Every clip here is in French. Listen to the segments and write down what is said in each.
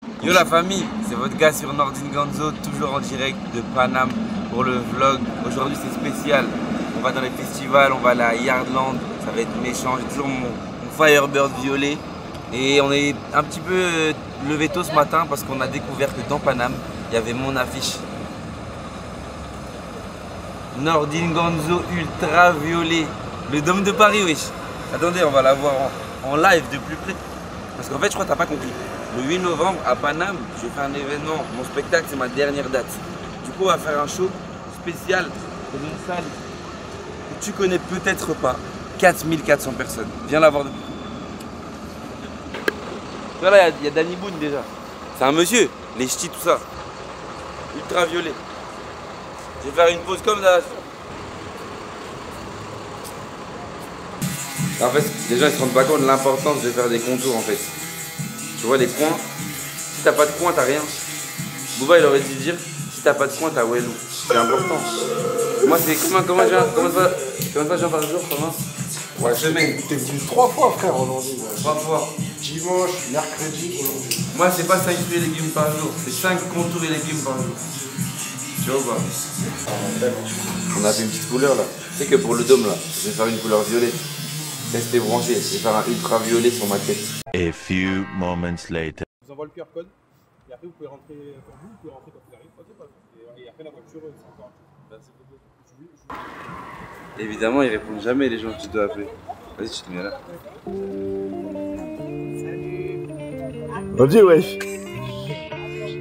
Yo la famille, c'est votre gars sur Nordinganzo, toujours en direct de Paname pour le vlog. Aujourd'hui c'est spécial, on va dans les festivals, on va aller à Yardland, ça va être méchant. J'ai toujours mon Firebird violet et on est un petit peu levé tôt ce matin parce qu'on a découvert que dans Paname, il y avait mon affiche. Nordinganzo ultra violet, le Dôme de Paris, wesh. Attendez, on va la voir en live de plus près. Parce qu'en fait, je crois que t'as pas compris. Le 8 novembre à Paname, je fais un événement. Mon spectacle, c'est ma dernière date. Du coup, on va faire un show spécial dans une salle que tu connais peut-être pas. 4400 personnes. Viens la voir de plus. Voilà, il y a Danny Boone déjà. C'est un monsieur, les ch'tis, tout ça. Ultra violet. Je vais faire une pause comme ça. En fait, les gens ils se rendent pas compte de l'importance de faire des contours en fait. Tu vois les coins, si t'as pas de coin, t'as rien. Booba il aurait dû dire, si t'as pas de coin, t'as Wellou. C'est important. Moi c'est comment ça par jour, comment? Ouais, semaine. T'es venu 3 fois frère aujourd'hui. Ouais. 3 fois. Dimanche, mercredi, aujourd'hui. Moi c'est pas 5 fruits et légumes par jour, c'est 5 contours et légumes par jour. Tu vois ou pas? On a fait une petite couleur là. Tu sais que pour le dôme là, je vais faire une couleur violette. Restez branchés, je vais faire un ultraviolet sur ma tête. A few moments later. Je vous envoie le QR code et après vous pouvez rentrer pour vous, pouvez rentrer quand vous arrivez. Et après la voiture, c'est encore. Merci beaucoup. Évidemment, ils répondent jamais les gens que tu dois appeler. Vas-y, tu te mets là. Vas-y, wesh.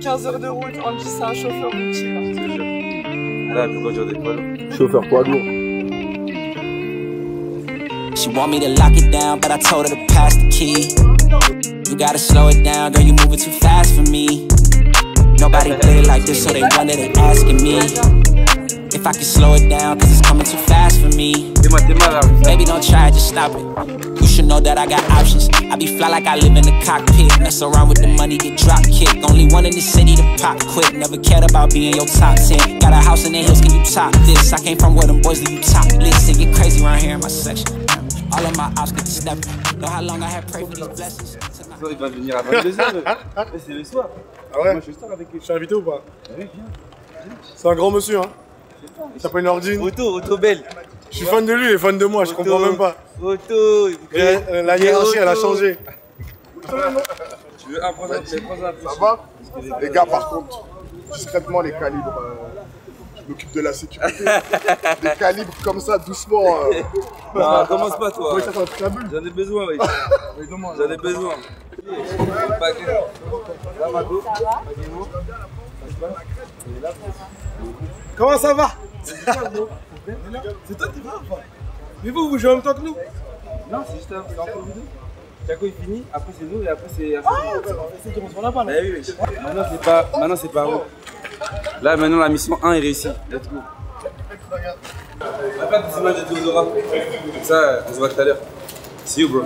15 heures de route, on me dit c'est un chauffeur routier. Là, elle peut conduire des poids lourds. Chauffeur poids lourd. She want me to lock it down, but I told her to pass the key. You gotta slow it down, girl, you moving too fast for me. Nobody play it like this, so they wonder, they asking me if I can slow it down, cause it's coming too fast for me. Baby, don't try it, just stop it. You should know that I got options. I be fly like I live in the cockpit. Mess around with the money, get drop kick. Only one in the city to pop quick. Never cared about being your top 10. Got a house in the hills, can you top this? I came from where them boys leave you topless. They get crazy around here in my section. All of my ops get to step. Know how long I have prayed for these blessings. Il va venir à 22h. C'est le soir. Ah ouais? Moi je sors avec Je suis invité ou pas? Oui, viens. C'est un grand monsieur, hein. Il s'appelle Nordine. Auto belle. Je suis fan de lui, il est fan de moi, je comprends même pas. Auto. La hiérarchie, elle a changé. Tu veux un prendre un plus. Ça va? Les gars, par contre, discrètement, les calibres, je m'occupe de la sécurité. Des calibres comme ça, doucement. Non, commence pas toi. Oui, ça, c'est un trabule. J'en ai besoin, oui. J'en ai besoin. Comment ça va? C'est toi qui vas ou pas? Mais vous jouez en même temps que nous? Non, c'est juste un peu vidéo. Jaco il finit, après c'est nous et après c'est. C'est qui on là-bas là? Bah oui, oui. Maintenant c'est pas vous. Là maintenant la mission 1 est réussie. Let's go. On va faire des images de Théodora. Comme ça, on se voit tout à l'heure. See you bro.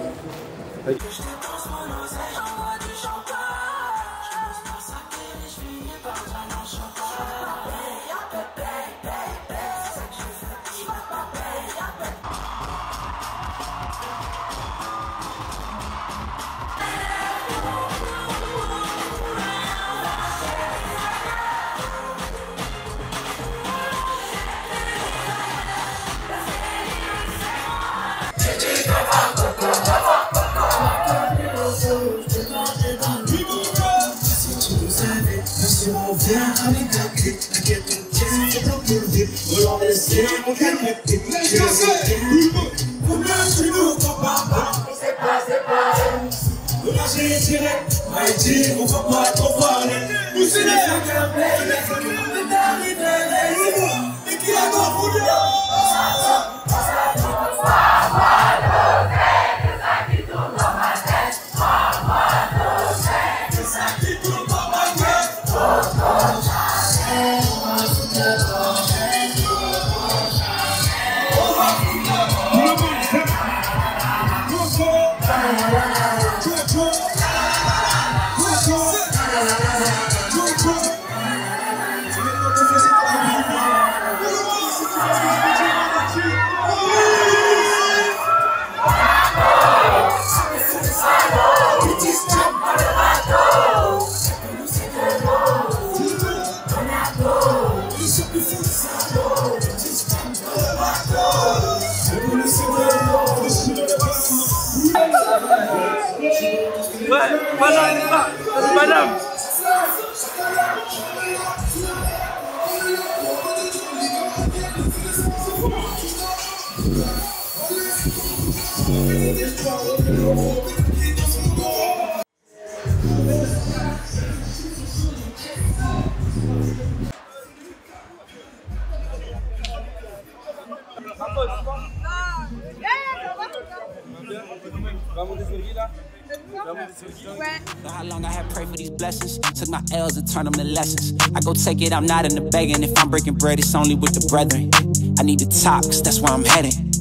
blessings. Took my L's and turned them to lessons. I go take it, I'm not in the begging. If I'm breaking bread, it's only with the brethren. I need to top, cause that's where I'm heading.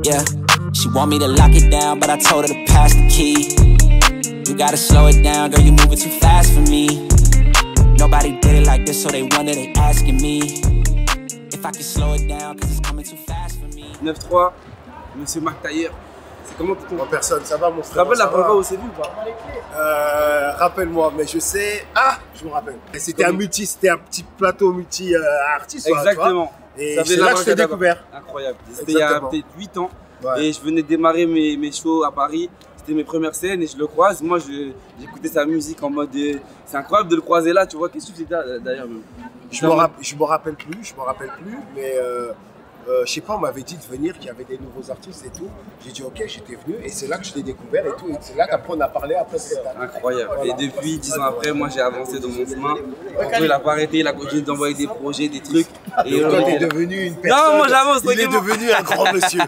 Yeah, she want me to lock it down, but I told her to pass the key. You gotta slow it down, girl, you moving too fast for me. Nobody did it like this, so they wonder, they asking me if I can slow it down, cause it's coming too fast for me. 9-3, monsieur Marc Tailleur. C'est comment tu En personne, ça va mon frère? Tu te rappelles la première fois où c'est vu ou pas? Rappelle-moi, mais je sais. Ah, je me rappelle. C'était un petit plateau multi-artiste. Exactement. Et c'est là que je t'ai découvert. Incroyable. C'était il y a peut-être 8 ans. Ouais. Et je venais de démarrer mes shows à Paris. C'était mes premières scènes et je le croise. Moi, j'écoutais sa musique en mode. C'est incroyable de le croiser là. Tu vois, qu'est-ce que tu faisais d'ailleurs? Je me rappelle plus, mais je sais pas, on m'avait dit de venir, qu'il y avait des nouveaux artistes et tout. J'ai dit ok, j'étais venu et c'est là que je l'ai découvert et tout. Et c'est là qu'après on a parlé, après c'était incroyable. Voilà. Et depuis 10 ans après, moi j'ai avancé dans mon chemin. Il n'a pas arrêté, il a continué d'envoyer des projets, des trucs. Et toi t'es devenu une personne. Non, moi j'avance. Il est devenu un grand monsieur.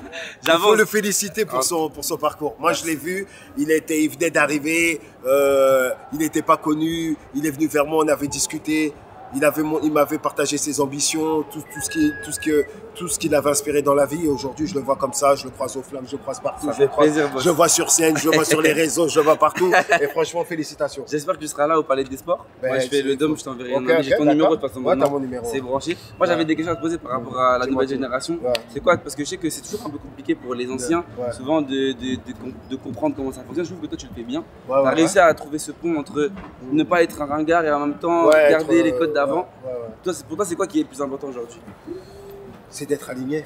Il faut le féliciter pour son parcours. Moi je l'ai vu, il venait d'arriver, il n'était pas connu, il est venu vers moi, on avait discuté. Il m'avait partagé ses ambitions, tout ce qu'il avait inspiré dans la vie. Et aujourd'hui, je le vois comme ça, je le croise aux flammes, je le croise partout. Je le vois sur scène, je le vois sur les réseaux, je le vois partout. Et franchement, félicitations. J'espère que tu seras là au Palais des Sports. Moi, je fais le Dôme, je t'enverrai un J'ai ton numéro de toute façon. Maintenant, c'est branché. Moi, j'avais des questions à te poser par rapport à la nouvelle génération. C'est quoi? Parce que je sais que c'est toujours un peu compliqué pour les anciens, souvent de comprendre comment ça fonctionne. Je trouve que toi, tu le fais bien. Tu as réussi à trouver ce pont entre ne pas être un ringard et en même temps garder les codes d'avant. Pour toi, c'est quoi qui est le plus important aujourd'hui? C'est d'être aligné.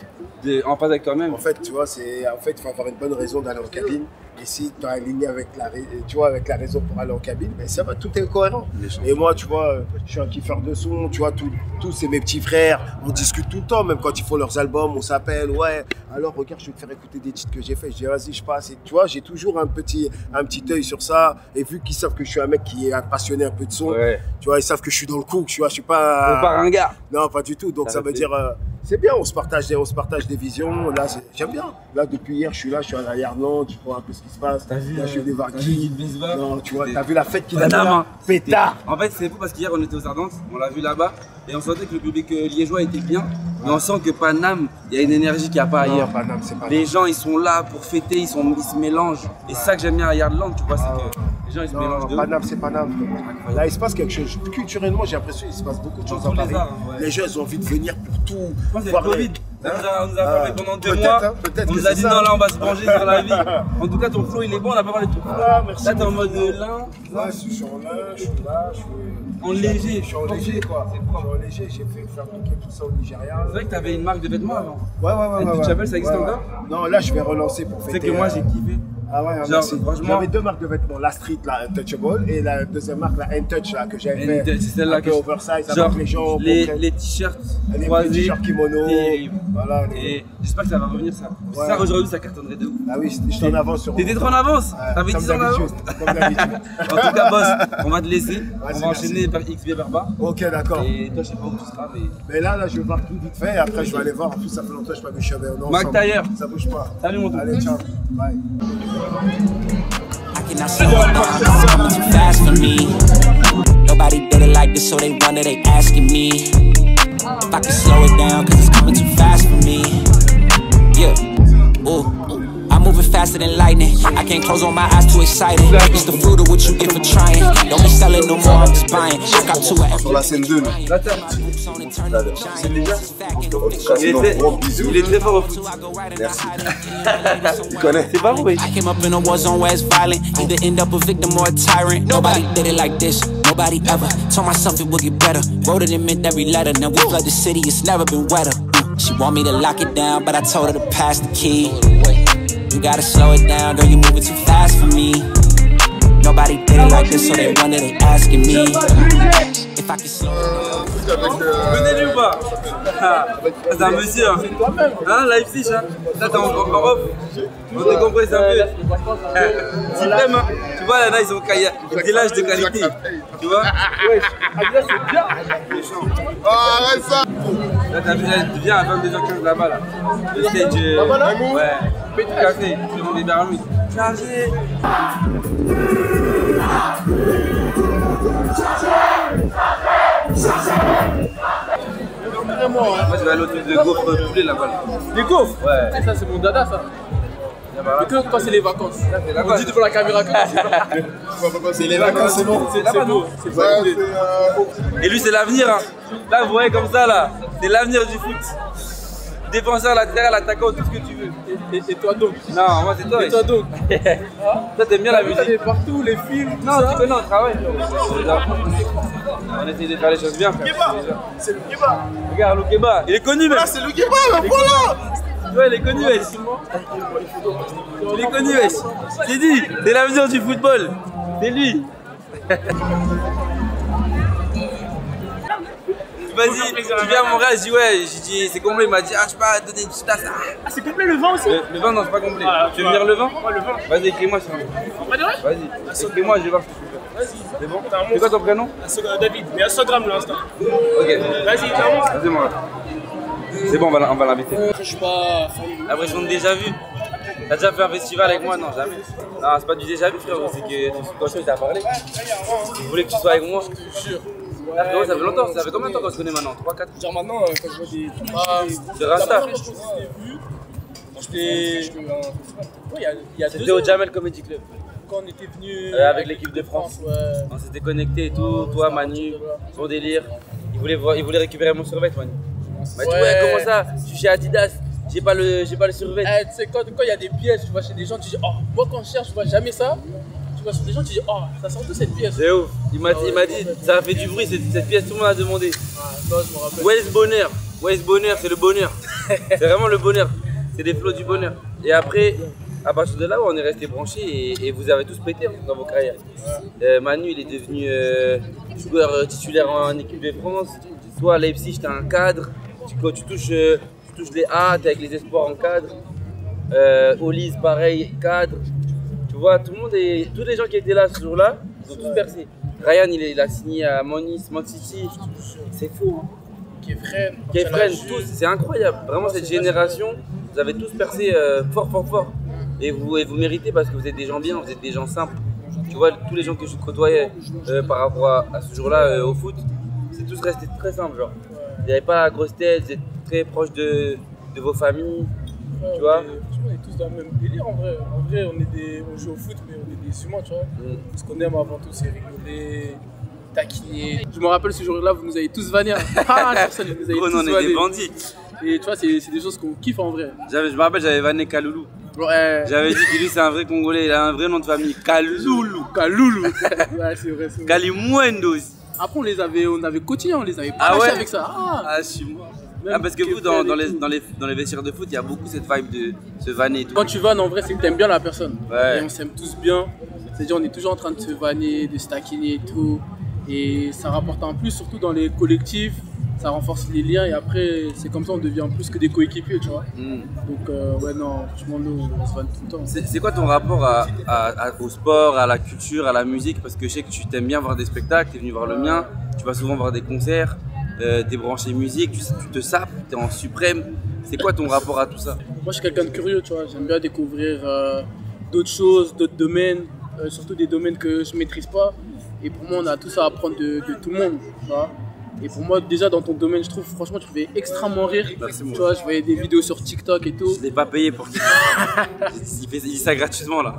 En phase avec toi-même. En fait, tu vois, il faut avoir une bonne raison d'aller en cabine. Et si tu es aligné avec la raison pour aller en cabine, ben ça va, tout est cohérent. Et moi, tu vois, je suis un kiffeur de son, tu vois, tous c'est mes petits frères, on discute tout le temps, même quand ils font leurs albums, on s'appelle, ouais, alors regarde, je vais te faire écouter des titres que j'ai fait. Je dis, vas-y, je passe. Et tu vois, j'ai toujours un petit œil sur ça. Et vu qu'ils savent que je suis un mec qui est passionné un peu de son, tu vois, ils savent que je suis dans le coup, tu vois, je suis pas. Pas un gars. Non, pas du tout. Donc ça veut dire, c'est bien, on se partage des visions. Là, j'aime bien. Là, depuis hier, je suis là, je suis à l'arrière-plan, tu vois un peu ce qui se passe. Là, je suis débarqué. Non, tu vois, t'as vu la fête qu'il a là, pétard. En fait, c'est fou parce qu'hier, on était aux Ardentes, on l'a vu là-bas, et on sentait que le public liégeois était bien. Mais on sent que Paname, il y a une énergie qu'il n'y a pas ailleurs. Paname, c'est pas les gens, ils sont là pour fêter, ils se mélangent. Et c'est ça que j'aime bien à Yardland, tu vois, c'est que les gens, ils se mélangent de Paname, c'est Paname. Là, il se passe quelque chose. Culturellement, j'ai l'impression qu'il se passe beaucoup de choses à Paris. Les gens, ils ont envie de venir pour tout. Je pense que c'est le Covid. On nous a parlé pendant 2 mois. On nous a dit non, là, on va se venger sur la vie. En tout cas, ton flow, il est bon, on n'a pas parlé de tout. Là, t'es en mode lin. Ouais, je suis en lin, je suis là, je suis. En léger. Je suis en léger, quoi. Je suis en léger, j'ai fait fabriquer tout ça au Nigeria. C'est vrai que t'avais une marque de vêtements avant. Ouais. Chapel, ça existe encore? Non, là, je vais relancer pour fêter. C'est que moi, j'ai kiffé. Ah ouais, merci. J'avais 2 marques de vêtements, la Street, la Untouchable, et la deuxième marque, la Untouch, là, que j'avais fait. C'est celle-là que oversize, genre, avec les gens. Les t-shirts croisés. Les t-shirts kimono. Voilà. Et j'espère que ça va revenir, ça. Ouais. Ça, aujourd'hui, ça cartonnerait de ouf. Ah oui, j'étais en avance sur. T'étais trop en avance? T'avais 10 ans en avance? Comme d'habitude. En tout cas, boss, on va te laisser. On va enchaîner par XB Barba. Ok, d'accord. Et toi, je sais pas où tu seras, mais là, je vais voir tout vite fait, et après, je vais aller voir. En plus, ça fait longtemps que je pas vu Chabé. Marc Tailleur. Ça bouge pas. Salut, mon tour. Allez, ciao. Bye. I cannot slow it down, it's coming too fast for me. Nobody did it like this, so they wonder, they asking me if I can slow it down, cause it's coming too fast for me. Yeah, ooh, I'm moving faster than lightning. I can't close on my eyes, too excited. It's the fruit of what you get for trying. Don't be selling no more, I'm just buying. I got 2 at Sur la scène 2, il est très fort au foot. Merci. Tu connais? C'est pas vrai. I came up in a war zone where it's violent. Either end up a victim or a tyrant. Nobody did it like this, nobody ever. Told myself it would get better. Wrote it and meant every letter. Now we flood the city, it's never been wetter. She want me to lock it down, but I told her to pass the key. You gotta slow it down, girl, you moving too fast for me. Nobody did it like this, so they wonder, they asking me if I can slow it down. Venez-lui ou pas? C'est un monsieur, hein, Leipzig, hein. Là, t'es en off. On te comprend, c'est un peu. Suprême, hein. Tu vois, là, ils ont un village de qualité. Tu vois? Ouais, Adidas, c'est bien. arrête ça. Là, tu viens à 22h15 là-bas, là. Le stage. Ouais. Petit café, je vais me libérer à lui. Chargé. Vraiment, hein. Moi je vais aller au truc de gaufres poulet là-bas. Des gaufres. Ouais. Ça c'est mon dada ça. Mais que quand c'est les vacances. On dit devant la caméra que C'est les vacances, c'est bon. c'est beau. C'est validé. Et lui c'est l'avenir. Hein. Là vous voyez comme ça là, c'est l'avenir du foot. Défenseur, latéral, attaquant, tout ce que tu veux. Et toi donc? Non, moi c'est toi. Et toi donc? Toi t'aimes bien la musique. T'es partout, les films, tout Non, ça. tu connais, on travaille. On essaie de faire les choses bien. C'est le Kéba. Regarde, le Kéba, il est connu même. Ah, c'est le Kéba, mais voilà. Ouais, il est connu, wesh. Il est connu, wesh. J'ai dit, c'est l'avenir du football. C'est lui. Vas-y, tu viens à Montréal, je dis ouais, j'ai dit c'est complet, il m'a dit ah je peux pas donner une petite place. Ah, c'est complet le vin aussi? Le vin non c'est pas complet. Ah, tu veux venir le vin? Ouais, le vin. Vas-y écris-moi ça. Pas de vrai? Vas-y, écris-moi, je vais voir ce que tu fais. Vas-y. C'est bon? C'est quoi ton prénom? David, mais à 100 grammes l'instant. Ok. Vas-y, clairement. Vas-y moi. C'est bon, on va l'inviter. Je suis pas fan. Après je t'ai déjà vu. T'as déjà fait un festival avec moi? Non, jamais. Non, c'est pas du déjà vu frérot, c'est que quand je t'ai parlé, je voulais que tu sois avec moi. Je te jure. Ah, frérot, ça fait longtemps, ça fait combien de temps qu'on se connaît maintenant? 3, 4? Genre maintenant, quand je vois des. Sur Insta? J'étais. Ouais, il y a 2 C'était ans. au Jamel Comedy Club. Quand on était venu. Avec l'équipe de France. Ouais. On s'était connectés et tout, toi, Manu, son délire. Il voulait récupérer mon survêt, Manu. Il m'a dit ouais, comment ça? Je suis chez Adidas, j'ai pas le survêt. Eh, tu sais, quand il y a des pièces, tu vois chez des gens, tu dis oh, moi quand je cherche, je vois jamais ça. Tu vois sur des gens, tu dis oh, ça sort d'où cette pièce? C'est ouf. Il m'a dit, ça a fait du bruit, cette pièce, tout le monde a demandé. Ah, non, je me rappelle. West Bonheur. West Bonheur, c'est le bonheur. C'est vraiment le bonheur. C'est des flots du bonheur. Et après, à partir de là, on est resté branchés et vous avez tous pété hein, dans vos carrières. Manu, il est devenu joueur titulaire en équipe de France. Toi, à Leipzig, tu as un cadre. Tu touches les A, tu es avec les espoirs en cadre. Olise, pareil, cadre. Tu vois, tous les gens qui étaient là ce jour-là, ils ont tous percé. Ryan, il a signé à Man City. C'est fou. Hein. Kefren, tous, c'est incroyable. Vraiment, cette génération, vous avez tous percé fort. Et vous méritez parce que vous êtes des gens bien, vous êtes des gens simples. Tu vois, tous les gens que je côtoyais par rapport à ce jour-là au foot, c'est tous restés très simples. Genre. Il n'y avait pas la grosse tête, vous êtes très proches de vos familles. Ouais, tu vois. Franchement, on est tous dans le même délire en vrai. En vrai, on joue au foot, mais on est des humains, tu vois. Ce qu'on aime avant tout, c'est rigoler, taquiner. Je me rappelle ce jour-là, vous nous avez tous vanné. Ah, personne, vous nous avez tous on est vanné. des bandits. Et tu vois, c'est des choses qu'on kiffe en vrai. Je me rappelle, j'avais vanné Kaloulou. Ouais. J'avais dit que lui, c'est un vrai Congolais, il a un vrai nom de famille. Kaloulou. Ouais, c'est vrai. Kalimwendo aussi. Après, on avait coaché, on les avait pas Ah lâchés ouais avec ça. Ah, je suis moi. Parce que vous, dans les vestiaires de foot, il y a beaucoup cette vibe de se vanner et tout. Quand tu vannes, en vrai, c'est que t'aimes bien la personne. Ouais. Et on s'aime tous bien. C'est-à-dire, on est toujours en train de se vanner, de se taquiner et tout. Et ça rapporte en plus, surtout dans les collectifs. Ça renforce les liens et après, c'est comme ça, on devient plus que des coéquipiers, tu vois. Donc, ouais, non, franchement, nous, on se vanne tout le temps. C'est quoi ton rapport au sport, à la culture, à la musique? Parce que je sais que tu t'aimes bien voir des spectacles, tu es venu voir le mien, tu vas souvent voir des concerts, tu es branché musique, tu te sapes, tu es en suprême. C'est quoi ton rapport à tout ça? Moi, je suis quelqu'un de curieux, tu vois. J'aime bien découvrir d'autres choses, d'autres domaines, surtout des domaines que je ne maîtrise pas. Et pour moi, on a tout ça à apprendre de tout le monde, tu vois. Et pour moi, déjà dans ton domaine, je trouve, franchement, tu fais extrêmement rire. Merci, tu vois, je voyais des vidéos sur TikTok et tout. Je l'ai pas payé pour ça. Il dit ça gratuitement là.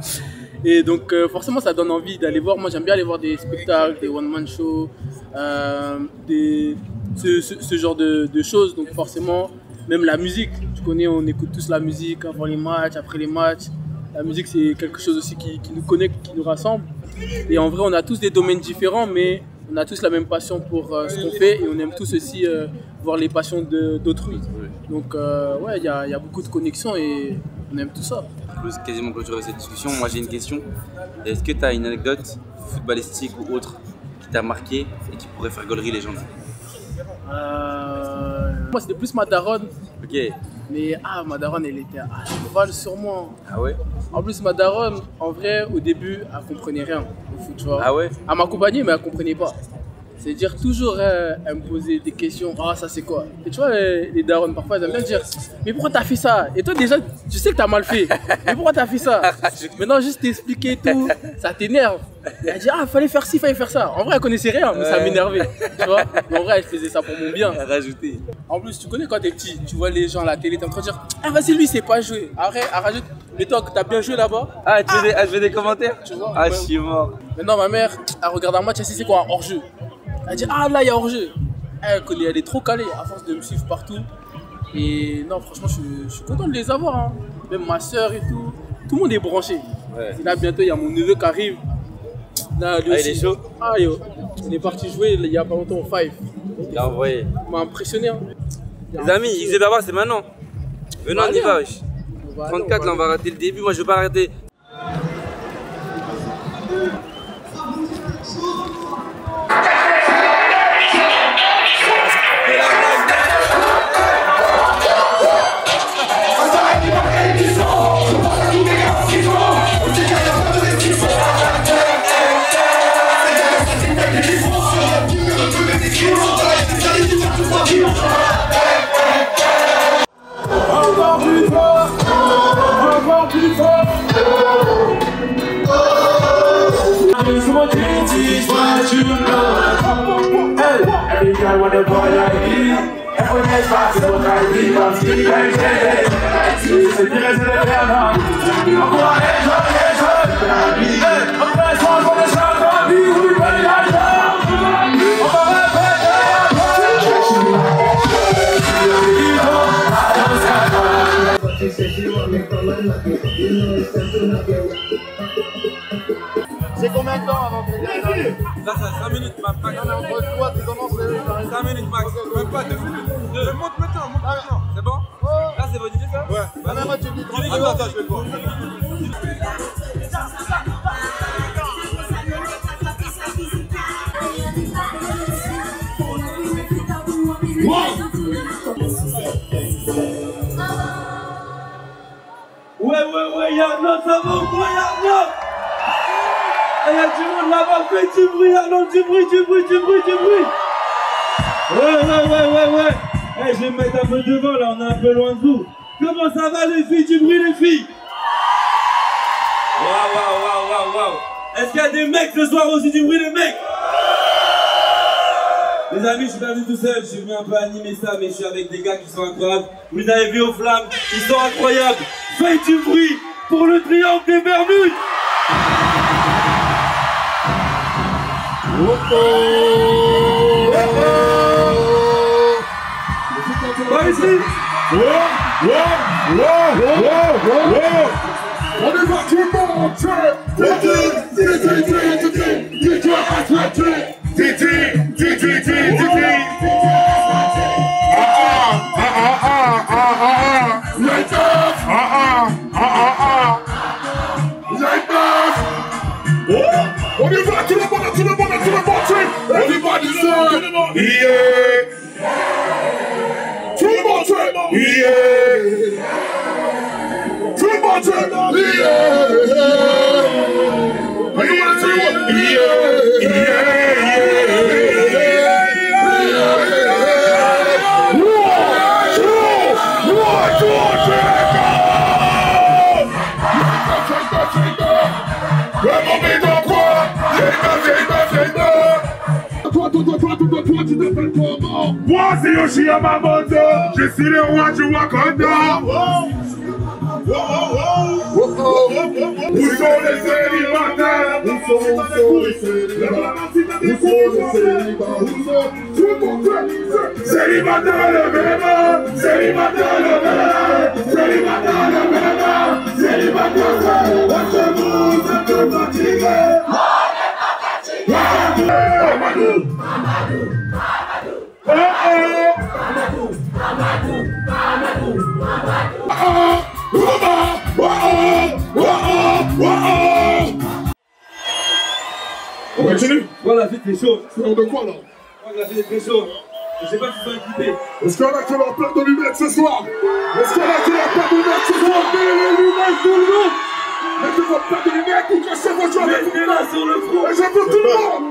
Et donc, forcément, ça donne envie d'aller voir. Moi, j'aime bien aller voir des spectacles, des one-man shows, ce genre de choses. Donc, forcément, même la musique. Tu connais, on écoute tous la musique avant les matchs, après les matchs. La musique, c'est quelque chose aussi qui nous connecte, qui nous rassemble. Et en vrai, on a tous des domaines différents, mais on a tous la même passion pour ce qu'on fait et on aime tous aussi voir les passions d'autrui. Donc ouais, il y a beaucoup de connexions et on aime tout ça. Plus quasiment clôturer cette discussion, moi j'ai une question. Est-ce que tu as une anecdote footballistique ou autre qui t'a marqué et qui pourrait faire gaulerie les gens? Moi c'était plus ma daronne. Ok. Mais ma daronne elle était à cheval sur moi. Ah ouais? En plus ma daronne, en vrai, au début, elle comprenait rien au foot, tu vois. Ah ouais? Elle m'accompagnait mais elle comprenait pas. C'est-à-dire toujours elle me poser des questions. Ah, ça c'est quoi? Et tu vois, les darons, parfois, ils aiment bien dire, mais pourquoi t'as fait ça? Et toi, déjà, tu sais que t'as mal fait. Mais pourquoi t'as fait ça? Maintenant, juste t'expliquer tout, ça t'énerve. Elle dit, ah, fallait faire ci, fallait faire ça. En vrai, elle connaissait rien, mais ça m'énervait. Tu vois? Mais en vrai, elle faisait ça pour mon bien. Rajouter. En plus, tu connais quand t'es petit, tu vois les gens à la télé, t'es en train de dire, ah, vas-y, lui, c'est pas joué. Après, elle rajoute, mais toi, t'as bien joué là-bas. Ah, tu fais des commentaires? Tu vois? Ah, je suis mort. Maintenant, ma mère, elle regarde un match, elle sait c'est quoi un hors-jeu. Elle dit, ah là, il y a hors-jeu. Elle est trop calée à force de me suivre partout. Et non, franchement, je suis content de les avoir. Hein. Même ma soeur et tout. Tout le monde est branché. Ouais. Et là, bientôt, il y a mon neveu qui arrive. Là, lui aussi, il est chaud. Ah, yo. On est parti jouer il y a pas longtemps au Five. Il a envoyé. Il m'a impressionné. Hein. Les amis, X-Berber, c'est maintenant. Venons, on y va, wesh. 34, là, on va rater le début. Moi, je veux pas arrêter. C'est combien de temps avant que les gars arrivent? Là, c'est 5 minutes, ma frère. Entre toi, tu commences les 5 minutes max. Même pas 2 minutes. Monte maintenant. C'est bon? Là, c'est votre idée, ça? Ouais. Vas-y, moi, tu me dis 30 minutes. Attends, je vais le voir. Ouais, y'a un autre, ça va ou quoi? Y'a un autre! Il y a du monde là-bas, fais du bruit, Arnaud, du bruit. Ouais. Hey, je vais me mettre un peu devant, là, on est un peu loin de vous. Comment ça va, les filles? Du bruit, les filles? Waouh. Est-ce qu'il y a des mecs ce soir aussi, du bruit, les mecs? Les amis, je suis pas venu tout seul, je suis venu un peu animer ça, mais je suis avec des gars qui sont incroyables. Vous les avez vus aux flammes, ils sont incroyables. Faites du bruit pour le triomphe des Bermudes. Pas ici. On est parti pour entrer. On y va, tout le monde, everybody say, yeah. Tout le monde say, yeah. Tout le monde say, yeah. Moi c'est Yoshi Yamamoto, je suis le roi du Wakanda. Où sont les célibataires? Célibataire levez-moi, célibataire levez-moi, célibataire levez-moi, célibataire levez-vous, vous êtes fatigués. Amadou. On continue. Voilà, c'est très chaud. C'est l'heure de quoi là? La vie est très chaud. Je sais pas si tu vas équiper. Est-ce qu'il y en a qui va perdre de lunettes ce soir? Est-ce qu'il y en a qui va perdre de lunettes ce soir? Mettez les lunettes, tout le monde. Mais tu vas perdre de lunettes ou que c'est moi qui vais mettez-la sur le front. Et je veux tout le monde.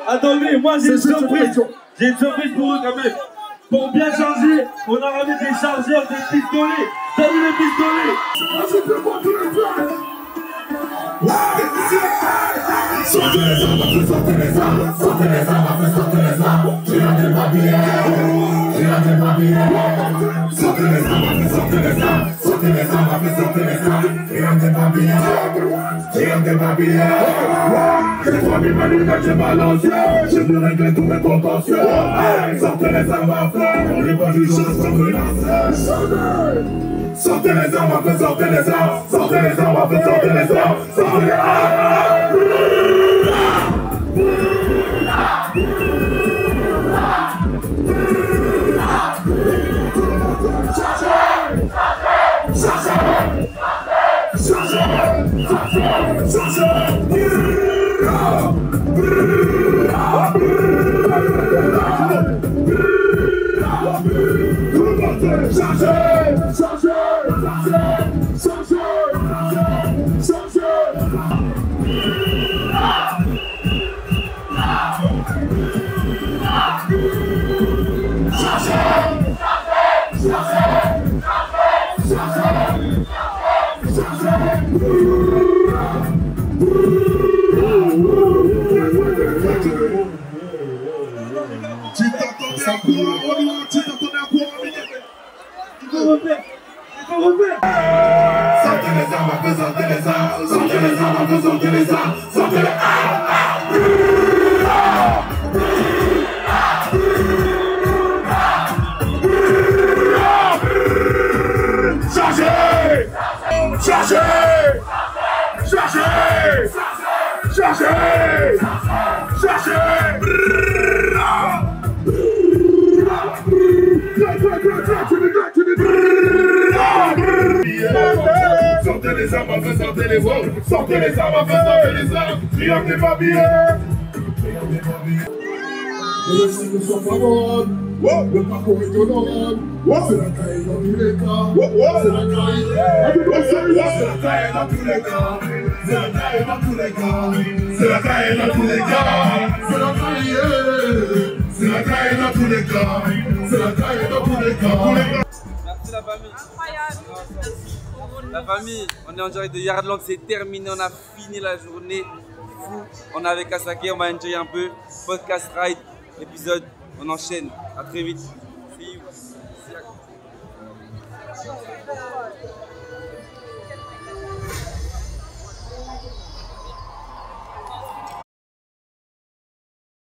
Attendez, moi j'ai une surprise. J'ai une surprise pour eux quand même. Pour bien charger, on a ramené des chargeurs, des pistolets. Donne les pistolets. Sortez les armes, sortez les armes, sortez les armes, sortez les armes. Tirez des babillets, tirez des babillets. Sortez les armes, sortez les armes, sortez les armes, sortez les armes. Tirez des babillets, tirez des babillets. J'ai 3000 balles, j'ai balancé. Je veux régler tous mes contentieux. Sortez les armes à feu, on n'est pas du chose sans menacer. Sortez les armes, sortez les armes, sortez les armes, sortez les armes, sortez les armes. Sortez les armes, sortez les armes, sortez les armes, sortez les armes, triangle des babillets. Les signes sont favorables, le parcours est honorable, c'est la caille dans tous les cas, c'est la caille, c'est la caille dans tous les cas, c'est la caille dans tous les cas, c'est la caille dans tous les cas, c'est la caille, c'est la caille dans tous les cas, c'est la caille dans tous les cas. Merci la famille. La famille, on est en direct de Yardland, c'est terminé, on a fini la journée. Fou, on est avec Asake, on va enjoyer un peu. Podcast Ride, épisode, on enchaîne. À très vite.